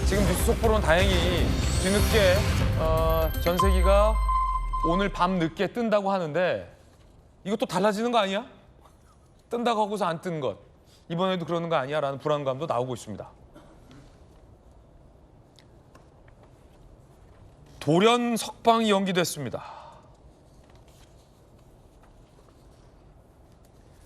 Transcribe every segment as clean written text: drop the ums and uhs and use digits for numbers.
지금 뉴스 속보로는 다행히 뒤늦게 전세기가 오늘 밤 늦게 뜬다고 하는데 이것도 달라지는 거 아니야? 뜬다고 하고서 안 뜬 것. 이번에도 그러는 거 아니야? 라는 불안감도 나오고 있습니다. 돌연 석방이 연기됐습니다.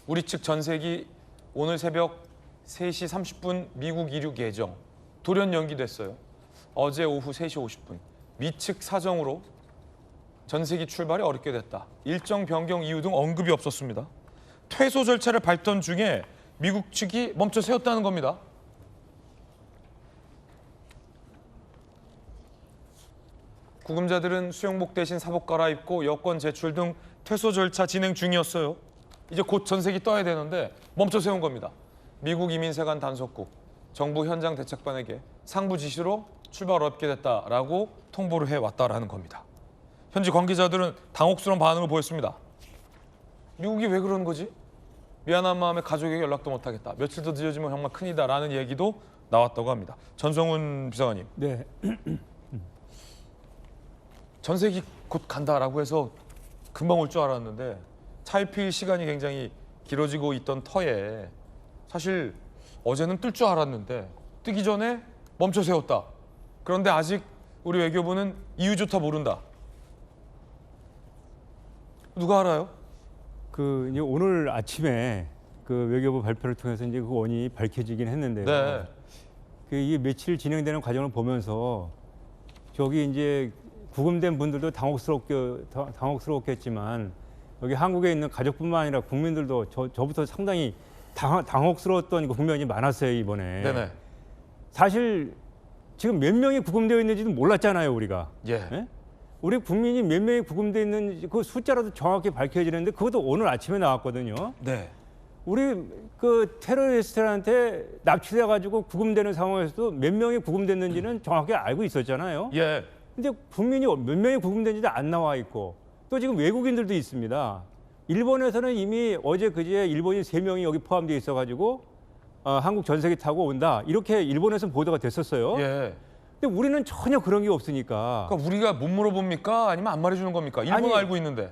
우리 측 전세기 오늘 새벽 3시 30분 미국 이륙 예정. 돌연 연기됐어요. 어제 오후 3시 50분. 미 측 사정으로 전세기 출발이 어렵게 됐다. 일정 변경 이유 등 언급이 없었습니다. 퇴소 절차를 밟던 중에 미국 측이 멈춰 세웠다는 겁니다. 구금자들은 수영복 대신 사복 갈아입고 여권 제출 등 퇴소 절차 진행 중이었어요. 이제 곧 전세기 떠야 되는데 멈춰 세운 겁니다. 미국 이민세관 단속국, 정부 현장 대책반에게 상부 지시로 출발 어렵게 됐다라고 통보를 해왔다라는 겁니다. 현지 관계자들은 당혹스러운 반응을 보였습니다. 미국이 왜 그러는 거지? 미안한 마음에 가족에게 연락도 못하겠다. 며칠 더 늦어지면 정말 큰일이다라는 얘기도 나왔다고 합니다. 전성훈 비서관님. 네. 전세기 곧 간다라고 해서 금방 올 줄 알았는데 차일피일 시간이 굉장히 길어지고 있던 터에 사실 어제는 뜰 줄 알았는데 뜨기 전에 멈춰 세웠다. 그런데 아직 우리 외교부는 이유조차 모른다. 누가 알아요? 이제 오늘 아침에 외교부 발표를 통해서 이제 그 원인이 밝혀지긴 했는데요. 네. 이게 며칠 진행되는 과정을 보면서 저기 이제 구금된 분들도 당혹스럽겠지만 여기 한국에 있는 가족뿐만 아니라 국민들도 저부터 상당히 당혹스러웠던 국면이 많았어요, 이번에. 네네. 사실 지금 몇 명이 구금되어 있는지도 몰랐잖아요, 우리가. 예. 네? 우리 국민이 몇 명이 구금되어 있는지 그 숫자라도 정확히 밝혀지는데 그것도 오늘 아침에 나왔거든요. 네. 우리 테러리스트한테 납치돼 가지고 구금되는 상황에서도 몇 명이 구금됐는지는 정확히 알고 있었잖아요. 예. 근데 국민이 몇 명이 구금된지도 안 나와 있고 또 지금 외국인들도 있습니다. 일본에서는 이미 어제 그제 일본인 3명이 여기 포함되어 있어 가지고 한국 전세기 타고 온다. 이렇게 일본에서 보도가 됐었어요. 예. 근데 우리는 전혀 그런 게 없으니까. 그러니까 우리가 못 물어봅니까? 아니면 안 말해주는 겁니까? 일본은 아니, 알고 있는데.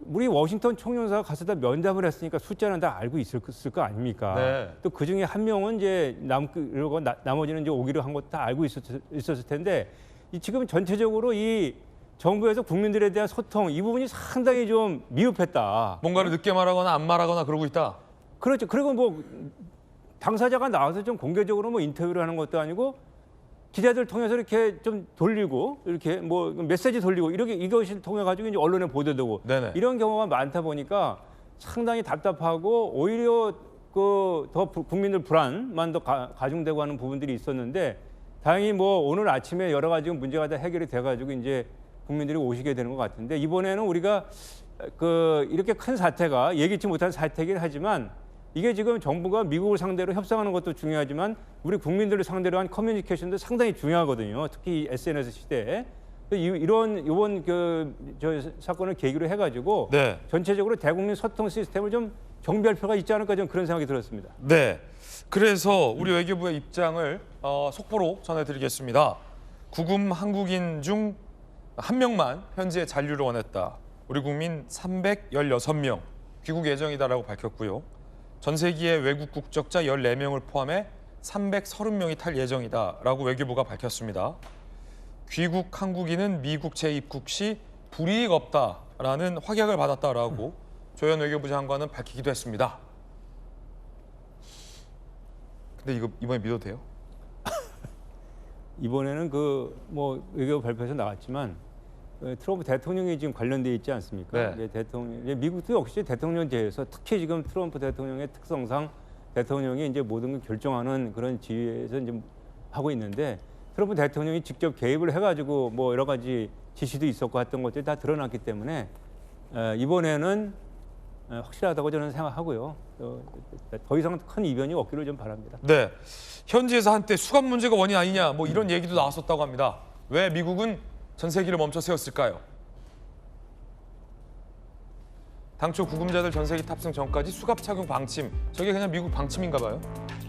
우리 워싱턴 총련사가 가서 다 면담을 했으니까 숫자는 다 알고 있을 거 아닙니까? 네. 또 그 중에 한 명은 이제 남고 나머지는 이제 오기로 한 것도 다 알고 있었을 텐데 지금 전체적으로 이 정부에서 국민들에 대한 소통 이 부분이 상당히 좀 미흡했다. 뭔가를 늦게 말하거나 안 말하거나 그러고 있다. 그렇죠. 그리고 뭐 당사자가 나와서 좀 공개적으로 뭐 인터뷰를 하는 것도 아니고 기자들 통해서 이렇게 좀 돌리고 이렇게 뭐 메시지 돌리고 이렇게 이것을 통해 가지고 이제 언론에 보도되고 네네. 이런 경우가 많다 보니까 상당히 답답하고 오히려 더 국민들 불안만 더 가중되고 하는 부분들이 있었는데 다행히 뭐 오늘 아침에 여러 가지 문제가 다 해결이 돼 가지고 이제 국민들이 오시게 되는 것 같은데 이번에는 우리가 이렇게 큰 사태가 예기치 못한 사태이긴 하지만 이게 지금 정부가 미국을 상대로 협상하는 것도 중요하지만 우리 국민들을 상대로 한 커뮤니케이션도 상당히 중요하거든요. 특히 SNS 시대에 이번 저 사건을 계기로 해가지고 네. 전체적으로 대국민 소통 시스템을 좀 정비할 필요가 있지 않을까 좀 그런 생각이 들었습니다. 네. 그래서 우리 외교부의 입장을 속보로 전해드리겠습니다. 구금 한국인 중 1명만 현지에 잔류를 원했다. 우리 국민 316명 귀국 예정이다라고 밝혔고요. 전세기의 외국 국적자 14명을 포함해 330명이 탈 예정이다라고 외교부가 밝혔습니다. 귀국 한국인은 미국 재입국 시 불이익 없다라는 확약을 받았다라고 조현 외교부 장관은 밝히기도 했습니다. 근데 이거 이번에 믿어도 돼요? 이번에는 뭐 외교부 발표에서 나왔지만 트럼프 대통령이 지금 관련돼 있지 않습니까? 네. 미국도 역시 대통령제에서 특히 지금 트럼프 대통령의 특성상 대통령이 이제 모든 걸 결정하는 그런 지위에서 이제 하고 있는데 트럼프 대통령이 직접 개입을 해가지고 뭐 여러 가지 지시도 있었고 했던 것들이 다 드러났기 때문에 이번에는 확실하다고 저는 생각하고요. 더 이상 큰 이변이 없기를 좀 바랍니다. 네. 현지에서 한때 수감 문제가 원인 아니냐 뭐 이런 얘기도 나왔었다고 합니다. 왜 미국은 전세기를 멈춰 세웠을까요? 당초 구금자들 전세기 탑승 전까지 수갑 착용 방침, 저게 그냥 미국 방침인가 봐요.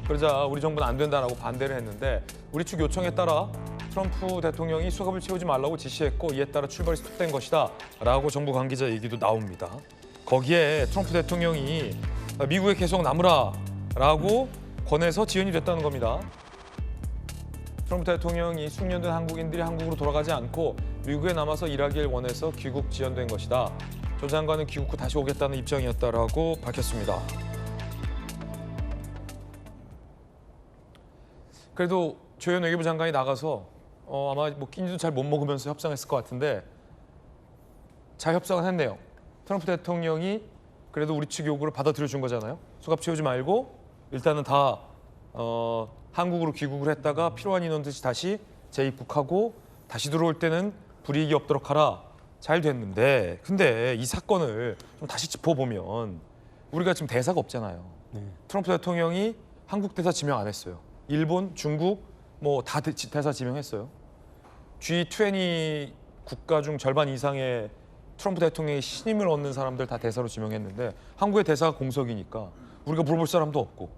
그러자 우리 정부는 안 된다라고 반대를 했는데 우리 측 요청에 따라 트럼프 대통령이 수갑을 채우지 말라고 지시했고 이에 따라 출발이 스톱된 것이다 라고 정부 관계자 얘기도 나옵니다. 거기에 트럼프 대통령이 미국에 계속 남으라 라고 권해서 지연이 됐다는 겁니다. 트럼프 대통령이 숙련된 한국인들이 한국으로 돌아가지 않고 미국에 남아서 일하길 원해서 귀국 지연된 것이다. 조 장관은 귀국 후 다시 오겠다는 입장이었다라고 밝혔습니다. 그래도 조현 외교부 장관이 나가서 아마 뭐 끼니도 잘 못 먹으면서 협상했을 것 같은데 잘 협상을 했네요. 트럼프 대통령이 그래도 우리 측 요구를 받아들여 준 거잖아요. 수갑 채우지 말고 일단은 다 한국으로 귀국을 했다가 필요한 인원들이 다시 재입국하고 다시 들어올 때는 불이익이 없도록 하라. 잘 됐는데 근데 이 사건을 좀 다시 짚어보면 우리가 지금 대사가 없잖아요. 네. 트럼프 대통령이 한국 대사 지명 안 했어요. 일본, 중국 뭐 다 대사 지명했어요. G20 국가 중 절반 이상의 트럼프 대통령의 신임을 얻는 사람들 다 대사로 지명했는데 한국의 대사가 공석이니까 우리가 물어볼 사람도 없고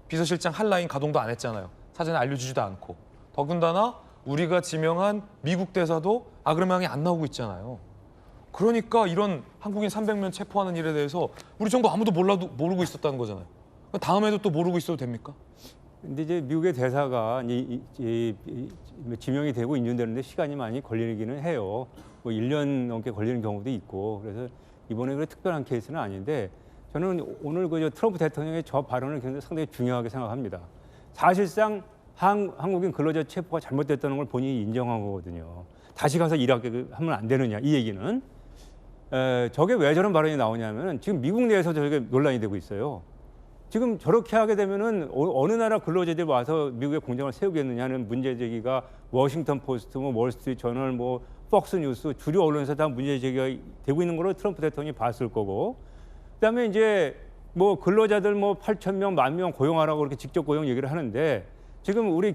비서실장 한 라인 가동도 안 했잖아요. 사전에 알려주지도 않고. 더군다나 우리가 지명한 미국 대사도 아그레망이 안 나오고 있잖아요. 그러니까 이런 한국인 300명 체포하는 일에 대해서 우리 정부 아무도 모르고 있었다는 거잖아요. 다음에도 또 모르고 있어도 됩니까? 근데 이제 미국의 대사가 지명이 되고 인준되는데 시간이 많이 걸리기는 해요. 뭐 1년 넘게 걸리는 경우도 있고 그래서 이번에 그래 특별한 케이스는 아닌데 저는 오늘 그 트럼프 대통령의 저 발언을 굉장히 상당히 중요하게 생각합니다. 사실상 한국인 근로자 체포가 잘못됐다는 걸 본인이 인정한 거거든요. 다시 가서 일하게 하면 안 되느냐 이 얘기는 저게 왜 저런 발언이 나오냐면 지금 미국 내에서 저게 논란이 되고 있어요. 지금 저렇게 하게 되면은 어느 나라 근로자들이 와서 미국에 공장을 세우겠느냐는 문제 제기가 워싱턴 포스트, 뭐 월스트리트 저널, 뭐 폭스 뉴스 주류 언론에서 다 문제 제기가 되고 있는 걸로 트럼프 대통령이 봤을 거고, 그다음에 이제 뭐 근로자들 뭐 8,000명, 10,000명 고용하라고 그렇게 직접 고용 얘기를 하는데 지금 우리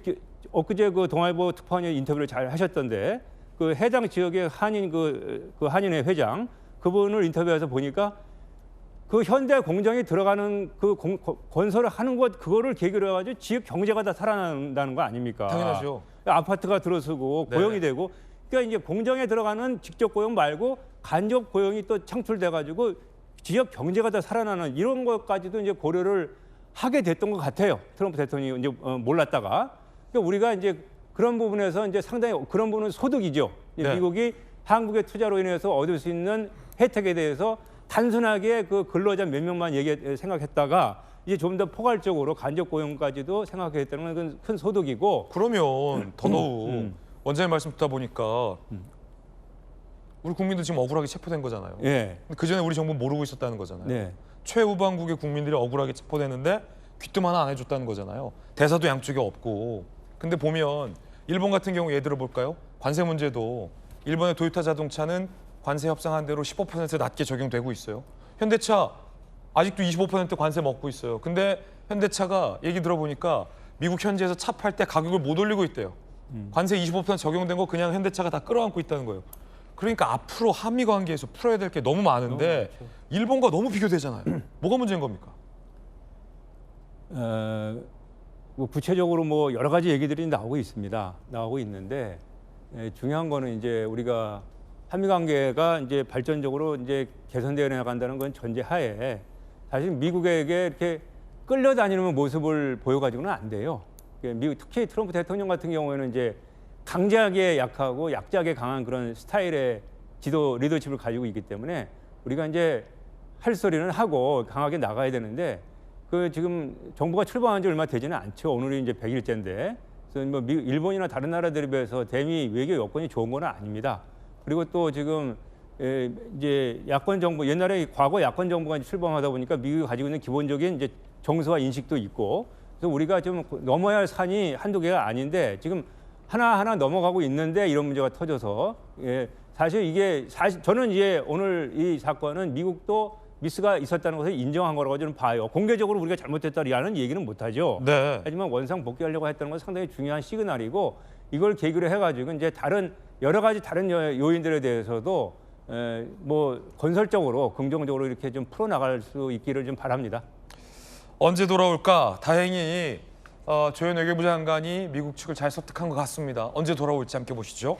엊그제 그 동아일보 특파원이 인터뷰를 잘 하셨던데 그 해당 지역의 한인 그 한인회 회장 그분을 인터뷰해서 보니까. 그 현대 공장에 들어가는 그 건설을 하는 것 그거를 계기로 해가지고 지역 경제가 다 살아난다는 거 아닙니까? 당연하죠. 아파트가 들어서고 고용이 되고 그러니까 이제 공장에 들어가는 직접 고용 말고 간접 고용이 또 창출돼가지고 지역 경제가 다 살아나는 이런 것까지도 이제 고려를 하게 됐던 것 같아요. 트럼프 대통령이 이제 몰랐다가 그러니까 우리가 이제 그런 부분에서 이제 상당히 그런 부분은 소득이죠. 네. 미국이 한국의 투자로 인해서 얻을 수 있는 혜택에 대해서. 단순하게 그 근로자 몇 명만 생각했다가 이제 좀 더 포괄적으로 간접 고용까지도 생각했다는 건 큰 소득이고 그러면 더더욱 원장님 말씀 듣다 보니까 우리 국민들 지금 억울하게 체포된 거잖아요. 예. 그 전에 우리 정부는 모르고 있었다는 거잖아요. 네. 최우방국의 국민들이 억울하게 체포됐는데 귀뜸 하나 안 해줬다는 거잖아요. 대사도 양쪽에 없고. 근데 보면 일본 같은 경우 예를 들어 볼까요? 관세 문제도 일본의 도요타 자동차는 관세 협상한 대로 15% 낮게 적용되고 있어요. 현대차 아직도 25% 관세 먹고 있어요. 근데 현대차가 얘기 들어보니까 미국 현지에서 차 팔 때 가격을 못 올리고 있대요. 관세 25% 적용된 거 그냥 현대차가 다 끌어안고 있다는 거예요. 그러니까 앞으로 한미 관계에서 풀어야 될 게 너무 많은데 일본과 너무 비교되잖아요. 뭐가 문제인 겁니까? 뭐 구체적으로 뭐 여러 가지 얘기들이 나오고 있습니다. 나오고 있는데 중요한 거는 이제 우리가 한미 관계가 이제 발전적으로 이제 개선되어 나간다는 건 전제하에 사실 미국에게 이렇게 끌려다니는 모습을 보여가지고는 안 돼요. 미국 특히 트럼프 대통령 같은 경우에는 이제 강자에게 약하고 약자에게 강한 그런 스타일의 지도 리더십을 가지고 있기 때문에 우리가 이제 할 소리는 하고 강하게 나가야 되는데 그 지금 정부가 출범한 지 얼마 되지는 않죠. 오늘이 이제 100일째인데 그래서 뭐 일본이나 다른 나라들에 비해서 대미 외교 여건이 좋은 건 아닙니다. 그리고 또 지금 이제 야권 정부 옛날에 과거 야권 정부가 출범하다 보니까 미국이 가지고 있는 기본적인 이제 정서와 인식도 있고 그래서 우리가 좀 넘어야 할 산이 한두 개가 아닌데 지금 하나하나 넘어가고 있는데 이런 문제가 터져서 사실 이게 저는 이제 오늘 이 사건은 미국도 미스가 있었다는 것을 인정한 거라고 저는 봐요. 공개적으로 우리가 잘못했다라는 얘기는 못하죠. 네. 하지만 원상 복귀하려고 했다는 건 상당히 중요한 시그널이고 이걸 계기로 해가지고 이제 여러 가지 다른 요인들에 대해서도 뭐 건설적으로 긍정적으로 이렇게 좀 풀어나갈 수 있기를 좀 바랍니다. 언제 돌아올까? 다행히 조현 외교부 장관이 미국 측을 잘 설득한 것 같습니다. 언제 돌아올지 함께 보시죠.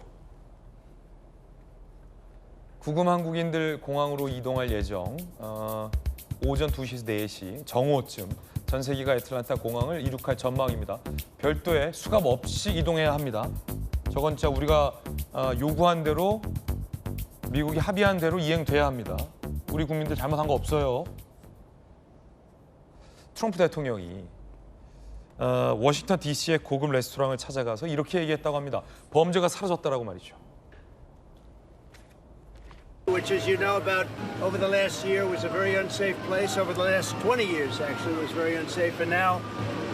구금 한국인들 공항으로 이동할 예정. 오전 2시에서 4시 정오쯤 전 세계가 애틀란타 공항을 이륙할 전망입니다. 별도의 수갑 없이 이동해야 합니다. 저건 진짜 우리가 요구한 대로 미국이 합의한 대로 이행돼야 합니다. 우리 국민들 잘못한 거 없어요. 트럼프 대통령이 워싱턴 DC의 고급 레스토랑을 찾아가서 이렇게 얘기했다고 합니다. 범죄가 사라졌다라고 말이죠. Which, as you know, about over the last year was a very unsafe place. Over the last 20 years, actually, it was very unsafe, and now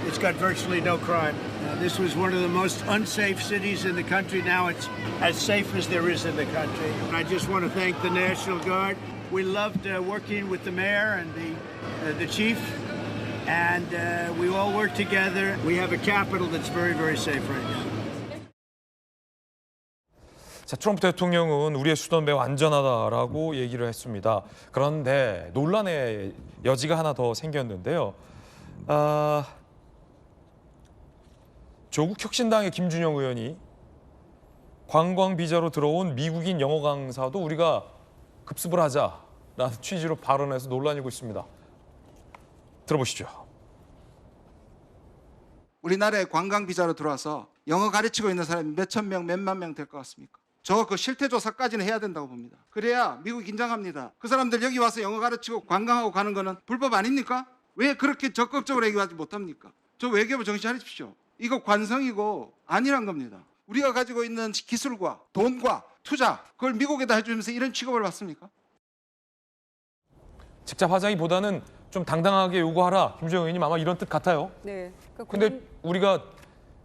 it's got virtually no crime. This was one of the most unsafe cities in the country. Now it's as safe as there is in the country. I just want to thank the National Guard. We loved working with the mayor and the chief, and we all work together. We have a capital that's very, very safe right now. 자, 트럼프 대통령은 우리의 수도는 매우 안전하다라고 얘기를 했습니다. 그런데 논란의 여지가 하나 더 생겼는데요. 조국 혁신당의 김준영 의원이 관광 비자로 들어온 미국인 영어 강사도 우리가 급습을 하자라는 취지로 발언해서 논란이 일고 있습니다. 들어보시죠. 우리나라에 관광 비자로 들어와서 영어 가르치고 있는 사람이 몇천 명, 몇만 명 될 것 같습니까? 저 그 실태 조사까지는 해야 된다고 봅니다. 그래야 미국이 긴장합니다. 그 사람들 여기 와서 영어 가르치고 관광하고 가는 거는 불법 아닙니까? 왜 그렇게 적극적으로 얘기하지 못합니까? 저 외교부 정신 차리십시오. 이거 관성이고 아니란 겁니다. 우리가 가지고 있는 기술과 돈과 투자 그걸 미국에다 해주면서 이런 취급을 받습니까? 직접 하자기보다는 좀 당당하게 요구하라. 김준영 의원님 아마 이런 뜻 같아요. 네. 근데 우리가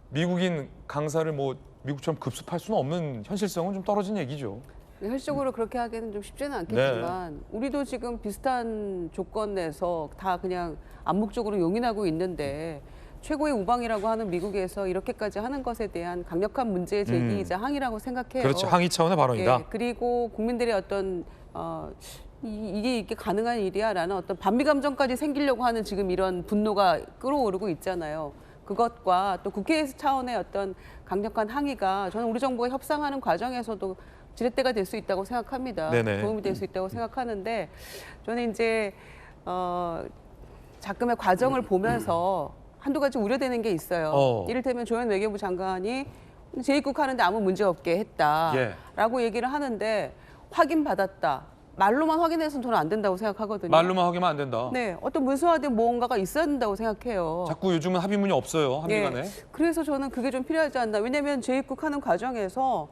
미국인 강사를 뭐 미국처럼 급습할 수는 없는 현실성은 좀 떨어진 얘기죠. 현실적으로 그렇게 하기는 좀 쉽지는 않겠지만 우리도 지금 비슷한 조건 내서 다 그냥 암묵적으로 용인하고 있는데 최고의 우방이라고 하는 미국에서 이렇게까지 하는 것에 대한 강력한 문제의 제기이자 항의라고 생각해요. 그렇죠. 항의 차원의 발언이다. 예, 그리고 국민들의 어떤 이게 가능한 일이야라는 어떤 반미 감정까지 생기려고 하는 지금 이런 분노가 끌어오르고 있잖아요. 그것과 또 국회 차원의 어떤 강력한 항의가 저는 우리 정부가 협상하는 과정에서도 지렛대가 될 수 있다고 생각합니다. 네네. 도움이 될 수 있다고 생각하는데 저는 이제 작금의 과정을 보면서 한두 가지 우려되는 게 있어요. 이를테면 조현 외교부 장관이 제2국 하는데 아무 문제 없게 했다라고 얘기를 하는데 확인받았다. 말로만 확인해서는 저는 안 된다고 생각하거든요. 말로만 확인하면 안 된다. 네, 어떤 문서화된 무언가가 있어야 된다고 생각해요. 자꾸 요즘은 합의문이 없어요. 한미 예, 간에. 그래서 저는 그게 좀 필요하지 않나. 왜냐하면 제2국하는 과정에서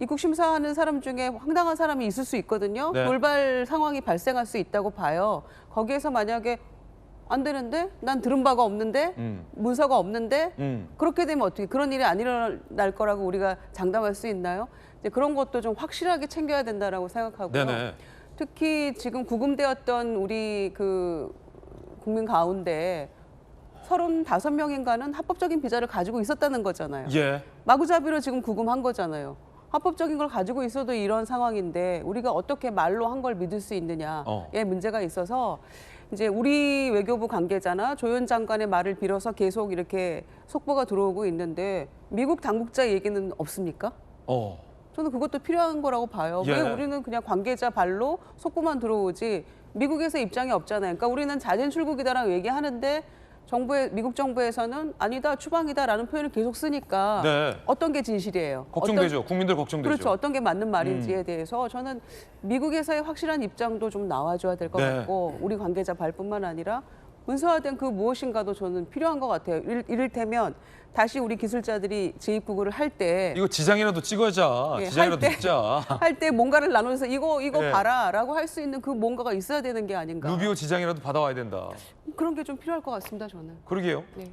입국 심사하는 사람 중에 황당한 사람이 있을 수 있거든요. 네. 돌발 상황이 발생할 수 있다고 봐요. 거기에서 만약에 안 되는데? 난 들은 바가 없는데? 문서가 없는데? 그렇게 되면 어떻게 그런 일이 안 일어날 거라고 우리가 장담할 수 있나요? 이제 그런 것도 좀 확실하게 챙겨야 된다라고 생각하고요. 네네. 특히 지금 구금되었던 우리 그 국민 가운데 35명인가는 합법적인 비자를 가지고 있었다는 거잖아요. 예. 마구잡이로 지금 구금한 거잖아요. 합법적인 걸 가지고 있어도 이런 상황인데 우리가 어떻게 말로 한 걸 믿을 수 있느냐에 문제가 있어서 이제 우리 외교부 관계자나 조현 장관의 말을 빌어서 계속 이렇게 속보가 들어오고 있는데 미국 당국자 얘기는 없습니까? 저는 그것도 필요한 거라고 봐요. 예. 왜 우리는 그냥 관계자 발로 속보만 들어오지 미국에서 입장이 없잖아요. 그러니까 우리는 자진 출국이다라고 얘기하는데 미국 정부에서는 아니다, 추방이다라는 표현을 계속 쓰니까 네. 어떤 게 진실이에요? 걱정되죠. 국민들 걱정되죠. 그렇죠. 어떤 게 맞는 말인지에 대해서 저는 미국에서의 확실한 입장도 좀 나와줘야 될 것 네. 같고 우리 관계자 발뿐만 아니라 문서화된 그 무엇인가도 저는 필요한 것 같아요. 이를테면 다시 우리 기술자들이 재입국을 할 때 이거 지장이라도 찍어자. 예, 지장이라도 할 때- 찍자. 할 때 뭔가를 나눠서 이거 네. 봐라라고 할 수 있는 그 뭔가가 있어야 되는 게 아닌가. 루비오 지장이라도 받아와야 된다. 그런 게 좀 필요할 것 같습니다. 저는. 그러게요. 네.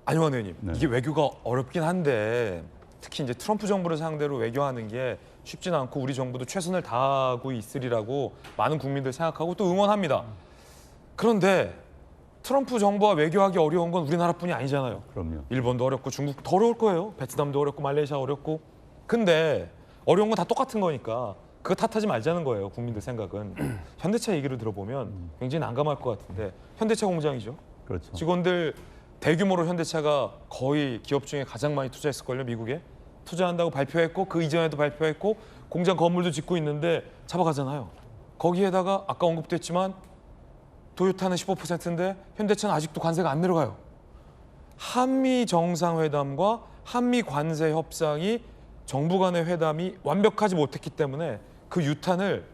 안용환 의원님, 네. 이게 외교가 어렵긴 한데 특히 이제 트럼프 정부를 상대로 외교하는 게 쉽지는 않고 우리 정부도 최선을 다하고 있으리라고 많은 국민들 생각하고 또 응원합니다. 그런데 트럼프 정부와 외교하기 어려운 건 우리나라뿐이 아니잖아요. 그럼요. 일본도 어렵고 중국도 더 어려울 거예요. 베트남도 어렵고 말레이시아 어렵고. 근데 어려운 건 다 똑같은 거니까 그거 탓하지 말자는 거예요. 국민들 생각은. 현대차 얘기를 들어보면 굉장히 난감할 것 같은데 현대차 공장이죠. 그렇죠. 직원들 대규모로 현대차가 거의 기업 중에 가장 많이 투자했을걸요. 미국에. 투자한다고 발표했고 그 이전에도 발표했고 공장 건물도 짓고 있는데 잡아가잖아요. 거기에다가 아까 언급됐지만 도요타는 15%인데 현대차는 아직도 관세가 안 내려가요. 한미 정상회담과 한미 관세 협상이 정부 간의 회담이 완벽하지 못했기 때문에 그 유탄을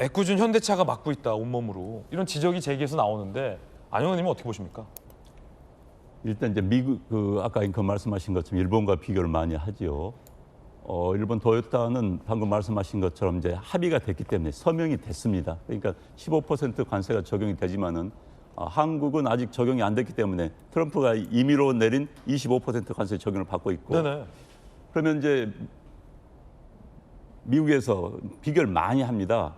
애꿎은 현대차가 맡고 있다 온몸으로 이런 지적이 제기해서 나오는데 안영 의원님은 어떻게 보십니까? 일단 이제 미국 아까 그 말씀하신 것처럼 일본과 비교를 많이 하죠. 일본 도요타는 방금 말씀하신 것처럼 이제 합의가 됐기 때문에 서명이 됐습니다. 그러니까 15% 관세가 적용이 되지만은 한국은 아직 적용이 안 됐기 때문에 트럼프가 임의로 내린 25% 관세 적용을 받고 있고. 네네. 그러면 이제 미국에서 비교를 많이 합니다.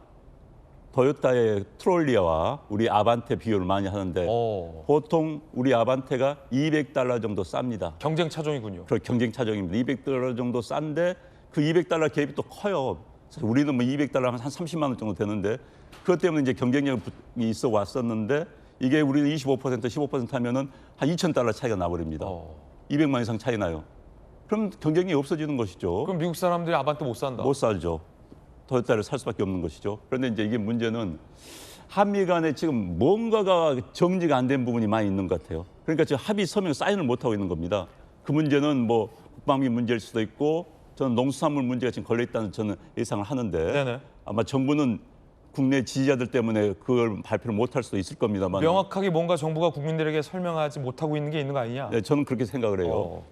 도요타의 트롤리아와 우리 아반떼 비교를 많이 하는데 보통 우리 아반떼가 $200 정도 쌉니다. 경쟁 차종이군요. 경쟁 차종입니다. $200 정도 싼데 그 $200 갭이 또 커요. 우리는 뭐 $200 한 30만 원 정도 되는데 그것 때문에 이제 경쟁력이 있어 왔었는데 이게 우리는 25% 15% 하면은 한 $2,000 차이가 나버립니다. 200만 이상 차이 나요. 그럼 경쟁력이 없어지는 것이죠. 그럼 미국 사람들이 아반떼 못 산다. 못 살죠. 도요타를 살 수밖에 없는 것이죠. 그런데 이제 이게 문제는 한미 간에 지금 뭔가가 정리가 안 된 부분이 많이 있는 것 같아요. 그러니까 지금 합의 서명 사인을 못 하고 있는 겁니다. 그 문제는 뭐 국방비 문제일 수도 있고 저는 농수산물 문제가 지금 걸려 있다는 저는 예상을 하는데 네네. 아마 정부는 국내 지지자들 때문에 그걸 발표를 못 할 수도 있을 겁니다만 명확하게 뭔가 정부가 국민들에게 설명하지 못하고 있는 게 있는 거 아니냐? 네, 저는 그렇게 생각을 해요.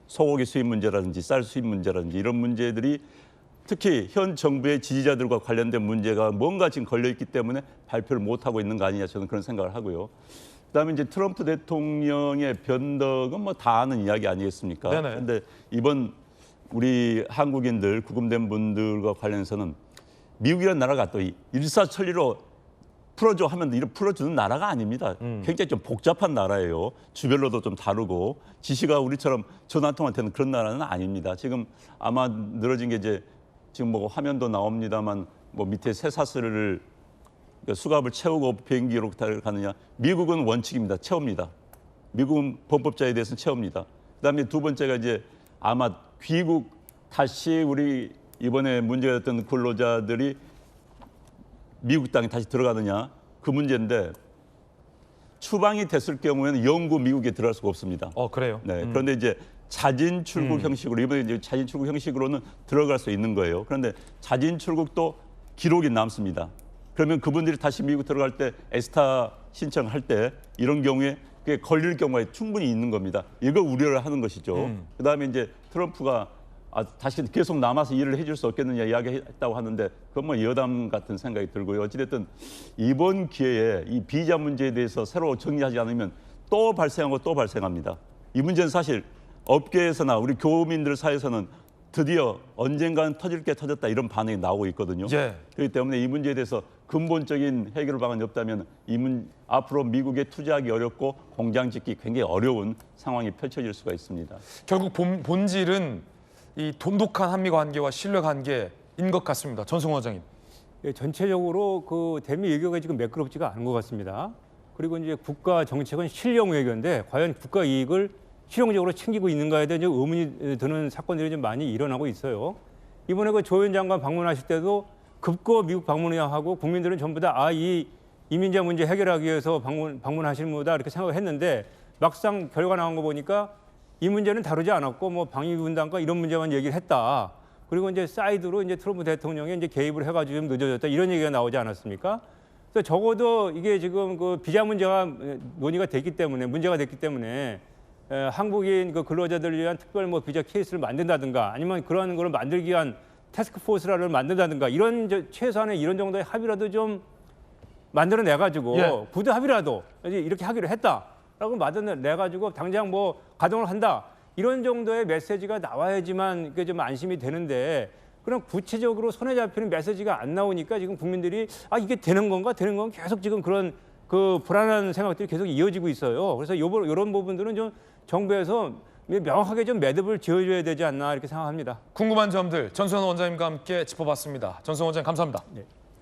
소고기 수입 문제라든지 쌀 수입 문제라든지 이런 문제들이 특히 현 정부의 지지자들과 관련된 문제가 뭔가 지금 걸려있기 때문에 발표를 못하고 있는 거 아니냐 저는 그런 생각을 하고요. 그다음에 이제 트럼프 대통령의 변덕은 뭐 다 아는 이야기 아니겠습니까? 네네. 그런데 이번 우리 한국인들 구금된 분들과 관련해서는 미국이라는 나라가 또 일사천리로 풀어줘 하면 이런 풀어주는 나라가 아닙니다. 굉장히 좀 복잡한 나라예요. 주별로도 좀 다르고 지시가 우리처럼 전화 통화 되는 그런 나라는 아닙니다. 지금 아마 늘어진 게 이제 지금 뭐 화면도 나옵니다만 뭐 밑에 쇠사슬을 수갑을 채우고 비행기로 가느냐. 미국은 원칙입니다. 채웁니다. 미국은 범법자에 대해서는 채웁니다. 그다음에 두 번째가 이제 아마 귀국 다시 우리 이번에 문제가 됐던 근로자들이 미국 땅에 다시 들어가느냐 그 문제인데 추방이 됐을 경우에는 영구 미국에 들어갈 수가 없습니다. 그래요? 네. 그런데 이제 자진 출국 형식으로 이번에 이제 자진 출국 형식으로는 들어갈 수 있는 거예요. 그런데 자진 출국도 기록이 남습니다. 그러면 그분들이 다시 미국 들어갈 때 에스타 신청할 때 이런 경우에 그게 걸릴 경우가 충분히 있는 겁니다. 이걸 우려를 하는 것이죠. 그다음에 이제 트럼프가 다시 계속 남아서 일을 해줄 수 없겠느냐 이야기했다고 하는데 그건 뭐 여담 같은 생각이 들고요. 어찌됐든 이번 기회에 이 비자 문제에 대해서 새로 정리하지 않으면 또 발생하고 또 발생합니다. 이 문제는 사실 업계에서나 우리 교민들 사이에서는 드디어 언젠가는 터질 게 터졌다 이런 반응이 나오고 있거든요. 예. 그렇기 때문에 이 문제에 대해서 근본적인 해결 방안이 없다면 앞으로 미국에 투자하기 어렵고 공장 짓기 굉장히 어려운 상황이 펼쳐질 수가 있습니다. 결국 본질은 이 돈독한 한미 관계와 신뢰 관계인 것 같습니다. 전승호 원장님. 예, 전체적으로 그 대미 외교가 지금 매끄럽지가 않은 것 같습니다. 그리고 이제 국가 정책은 실용 외교인데 과연 국가 이익을 실용적으로 챙기고 있는가에 대한 의문이 드는 사건들이 좀 많이 일어나고 있어요. 이번에 그 조현 장관 방문하실 때도 급거 미국 방문하고 국민들은 전부 다 이 이민자 문제 해결하기 위해서 방문하시는 분이다 이렇게 생각을 했는데 막상 결과 나온 거 보니까 이 문제는 다루지 않았고 뭐 방위 분담과 이런 문제만 얘기를 했다. 그리고 이제 사이드로 이제 트럼프 대통령이 이제 개입을 해가지고 좀 늦어졌다 이런 얘기가 나오지 않았습니까? 그래서 적어도 이게 지금 그 비자 문제가 논의가 됐기 때문에 문제가 됐기 때문에 한국인 그 근로자들을 위한 특별 뭐 비자 케이스를 만든다든가 아니면 그런 걸 만들기 위한 태스크포스를 만든다든가 이런 최소한의 이런 정도의 합의라도 좀 만들어내 가지고 부대 합의라도 이렇게 하기로 했다라고 만들어내 가지고 당장 뭐 가동을 한다 이런 정도의 메시지가 나와야지만 이게 좀 안심이 되는데 그럼 구체적으로 손에 잡히는 메시지가 안 나오니까 지금 국민들이 이게 되는 건가 계속 지금 그런 그 불안한 생각들이 계속 이어지고 있어요. 그래서 이런 부분들은 좀 정부에서 명확하게 좀 매듭을 지어줘야 되지 않나 이렇게 생각합니다. 궁금한 점들 전수현 원장님과 함께 짚어봤습니다. 전수현 원장님 감사합니다. 네.